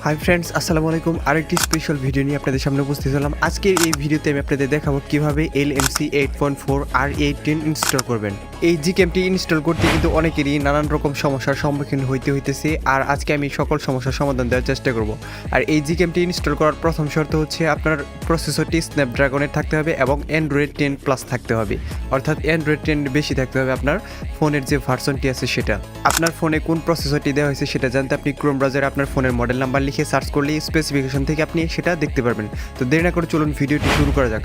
Hi friends, আসসালামু আলাইকুম। আরেকটি স্পেশাল ভিডিও নিয়ে আপনাদের সামনে উপস্থিত হলাম। আজকের এই ভিডিওতে আমি আপনাদের দেখাবো কিভাবে LMC 8.4 R18 ইনস্টল করবেন। এই জিকেমটি ইনস্টল করতে কিন্তু অনেকেরই নানান রকম সমস্যার সম্মুখীন হইতেছে, আর আজকে আমি সকল সমস্যার সমাধান দেওয়ার চেষ্টা করব। আর এই জিকেমটি ইনস্টল করার প্রথম শর্ত হচ্ছে আপনার প্রসেসরটি স্ন্যাপড্রাগনের থাকতে হবে এবং অ্যান্ড্রয়েড 10 প্লাস থাকতে হবে, অর্থাৎ অ্যান্ড্রয়েড 10 বেশি থাকতে হবে আপনার ফোনের যে ভার্সনটি আছে সেটা। আপনার ফোনে কোন প্রসেসরটি দেওয়া হয়েছে সেটা জানতে আপনি ক্রোম ব্রাউজারে আপনার ফোনের মডেল নাম্বার লিখে সার্চ করলে স্পেসিফিকেশন থেকে আপনি সেটা দেখতে পারবেন। তো দেরি না করে চলুন ভিডিওটি শুরু করা যাক।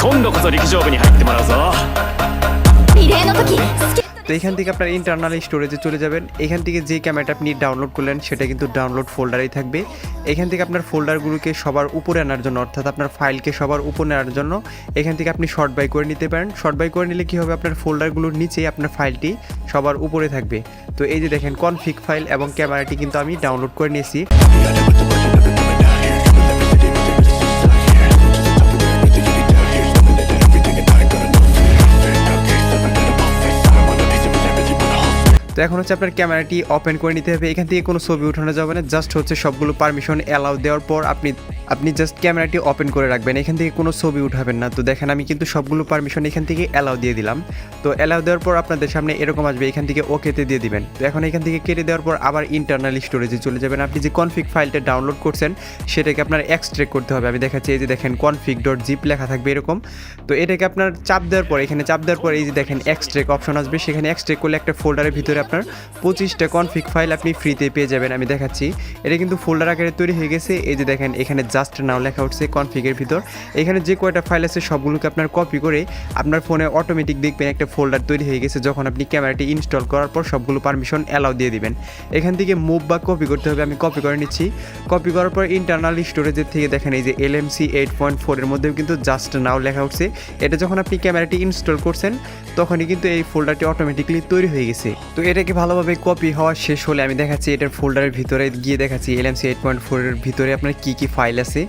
今度こそ陸上部に入ってもらうぞ。 リレーの時 তো এখান থেকে আপনার ইন্টারনাল স্টোরেজে চলে যাবেন। এখান থেকে যে ক্যামেরাটা আপনি ডাউনলোড করলেন সেটা কিন্তু ডাউনলোড ফোল্ডারেই থাকবে। এখান থেকে আপনার ফোল্ডারগুলোকে সবার উপরে আনার জন্য, অর্থাৎ আপনার ফাইলকে সবার উপরে আনার জন্য এখান থেকে আপনি শর্ট বাই করে নিতে পারেন। শর্ট বাই করে নিলে কী হবে, আপনার ফোল্ডারগুলোর নিচেই আপনার ফাইলটি সবার উপরে থাকবে। তো এই যে দেখেন কনফিগ ফাইল এবং ক্যামেরাটি কিন্তু আমি ডাউনলোড করে নিয়েছি। তো এখন হচ্ছে আপনার ক্যামেরাটি ওপেন করে নিতে হবে। এখান থেকে কোনো ছবি উঠানো যাবে না, জাস্ট হচ্ছে সবগুলো পারমিশন অ্যালাউ দেওয়ার পর আপনি জাস্ট ক্যামেরাটি ওপেন করে রাখবেন। এখান থেকে কোনো ছবি উঠাবেন না। তো দেখেন আমি কিন্তু সবগুলো পারমিশন এখান থেকে অ্যালাউ দিয়ে দিলাম। তো অ্যালাউ দেওয়ার পর আপনাদের সামনে এরকম আসবে, এখান থেকে ওকেতে দিয়ে দিবেন। তো এখন এখান থেকে কেটে দেওয়ার পর আবার ইন্টারনাল স্টোরেজে চলে যাবেন। আপনি যে কনফিগ ফাইলটা ডাউনলোড করছেন সেটাকে আপনার এক্সট্রাক্ট করতে হবে। আমি দেখাচ্ছি, এই যে দেখেন config.zip লেখা থাকবে এরকম। তো এটাকে আপনার চাপ দেওয়ার পর, এখানে চাপ দেওয়ার পর এই যে দেখেন এক্সট্রাক্ট অপশন আসবে, সেখানে এক্সট্রাক্ট করলে একটা ফোল্ডারের ভিতরে আপনার 25টা কনফিগ ফাইল আপনি ফ্রিতে পেয়ে যাবেন। আমি দেখাচ্ছি, এটা কিন্তু ফোল্ডার আকারে তৈরি হয়ে গেছে। এই যে দেখেন এখানে জাস্ট নাও লেখা উঠছে কনফিগের ভিতর। এখানে যে কয়টা ফাইল আছে সবগুলোকে আপনার কপি করে আপনার ফোনে অটোমেটিক দেখবেন একটা ফোল্ডার তৈরি হয়ে গেছে। যখন আপনি ক্যামেরাটি ইনস্টল করার পর সবগুলো পারমিশন অ্যালাউ দিয়ে দিবেন। এখান থেকে মুভ বা কপি করতে হবে, আমি কপি করে নিচ্ছি। কপি করার পর ইন্টারনাল স্টোরেজের থেকে দেখেন এই যে LMC 8.4 এর মধ্যেও কিন্তু জাস্ট নাও লেখা উঠছে। এটা যখন আপনি ক্যামেরাটি ইনস্টল করছেন তখনই কিন্তু এই ফোল্ডারটি অটোমেটিকলি তৈরি হয়ে গেছে। তো এটাকে ভালোভাবে কপি হওয়া শেষ হলে আমি দেখাচ্ছি এটার ফোল্ডারের ভিতরে গিয়ে দেখাচ্ছি LMC 8.4 এর ভিতরে আপনার কি ফাইল আছে।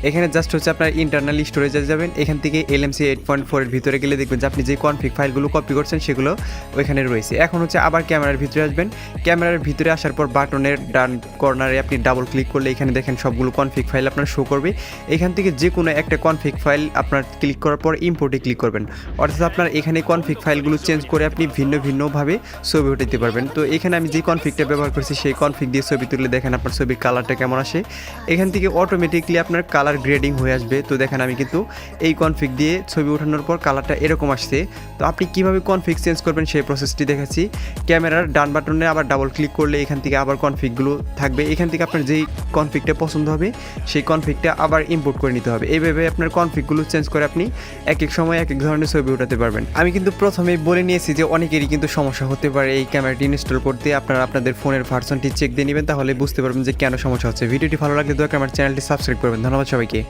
এখানে জাস্ট হচ্ছে আপনার ইন্টারনাল স্টোরেজে যাবেন। এখান থেকে LMC 8.4 এর ভিতরে গেলে দেখবেন যে আপনি যে কনফিগ ফাইলগুলো কপি করছেন সেগুলো ওইখানে রয়েছে। এখন হচ্ছে আবার ক্যামেরার ভিতরে আসবেন। ক্যামেরার ভিতরে আসার পর বাটনের ডান কর্নারে আপনি ডাবল ক্লিক করলে এখানে দেখেন সবগুলো কনফিগ ফাইল আপনার শো করবে। এখান থেকে যে কোনো একটা কনফিগ ফাইল আপনার ক্লিক করার পর ইম্পোর্টে ক্লিক করবেন, অর্থাৎ আপনার এখানে কনফিগ ফাইলগুলো চেঞ্জ করে আপনি ভিন্নভাবে ছবি উঠাতে পারবেন। তো এখানে আমি যে কনফিগটা ব্যবহার করছি সেই কনফিগ দিয়ে ছবি তুললে দেখেন আপনার ছবির কালারটা কেমন আসে। এখান থেকে অটোমেটিকলি আপনার কালার গ্রেডিং হয়ে আসবে। তো দেখেন আমি কিন্তু এই কনফিগ দিয়ে ছবি ওঠানোর পর কালারটা এরকম আসছে। তো আপনি কিভাবে কনফিগ চেঞ্জ করবেন সেই প্রসেসটি দেখাচ্ছি। ক্যামেরার ডান বাটনে আবার ডাবল ক্লিক করলে এখান থেকে আবার কনফিগগুলো থাকবে। এখান থেকে আপনার যেই কনফিগটা পছন্দ হবে সেই কনফিগটা আবার ইম্পোর্ট করে নিতে হবে। এইভাবে আপনার কনফিগগুলো চেঞ্জ করে আপনি এক এক সময় এক এক ধরনের ছবি উঠাতে পারবেন। আমি কিন্তু প্রথমেই বলে নিয়েছি যে অনেকেরই কিন্তু সমস্যা হতে পারে এই ক্যামেরাটি ইনস্টল করতে। আপনারা আপনাদের ফোনের ভার্সনটি চেক দিয়ে নেবেন, তাহলে বুঝতে পারবেন যে কেন সমস্যা হচ্ছে। ভিডিওটি ভালো লাগলে দয়া করে আমার চ্যানেলটি সাবস্ক্রাইব করবেন। ধন্যবাদ সবাইকে।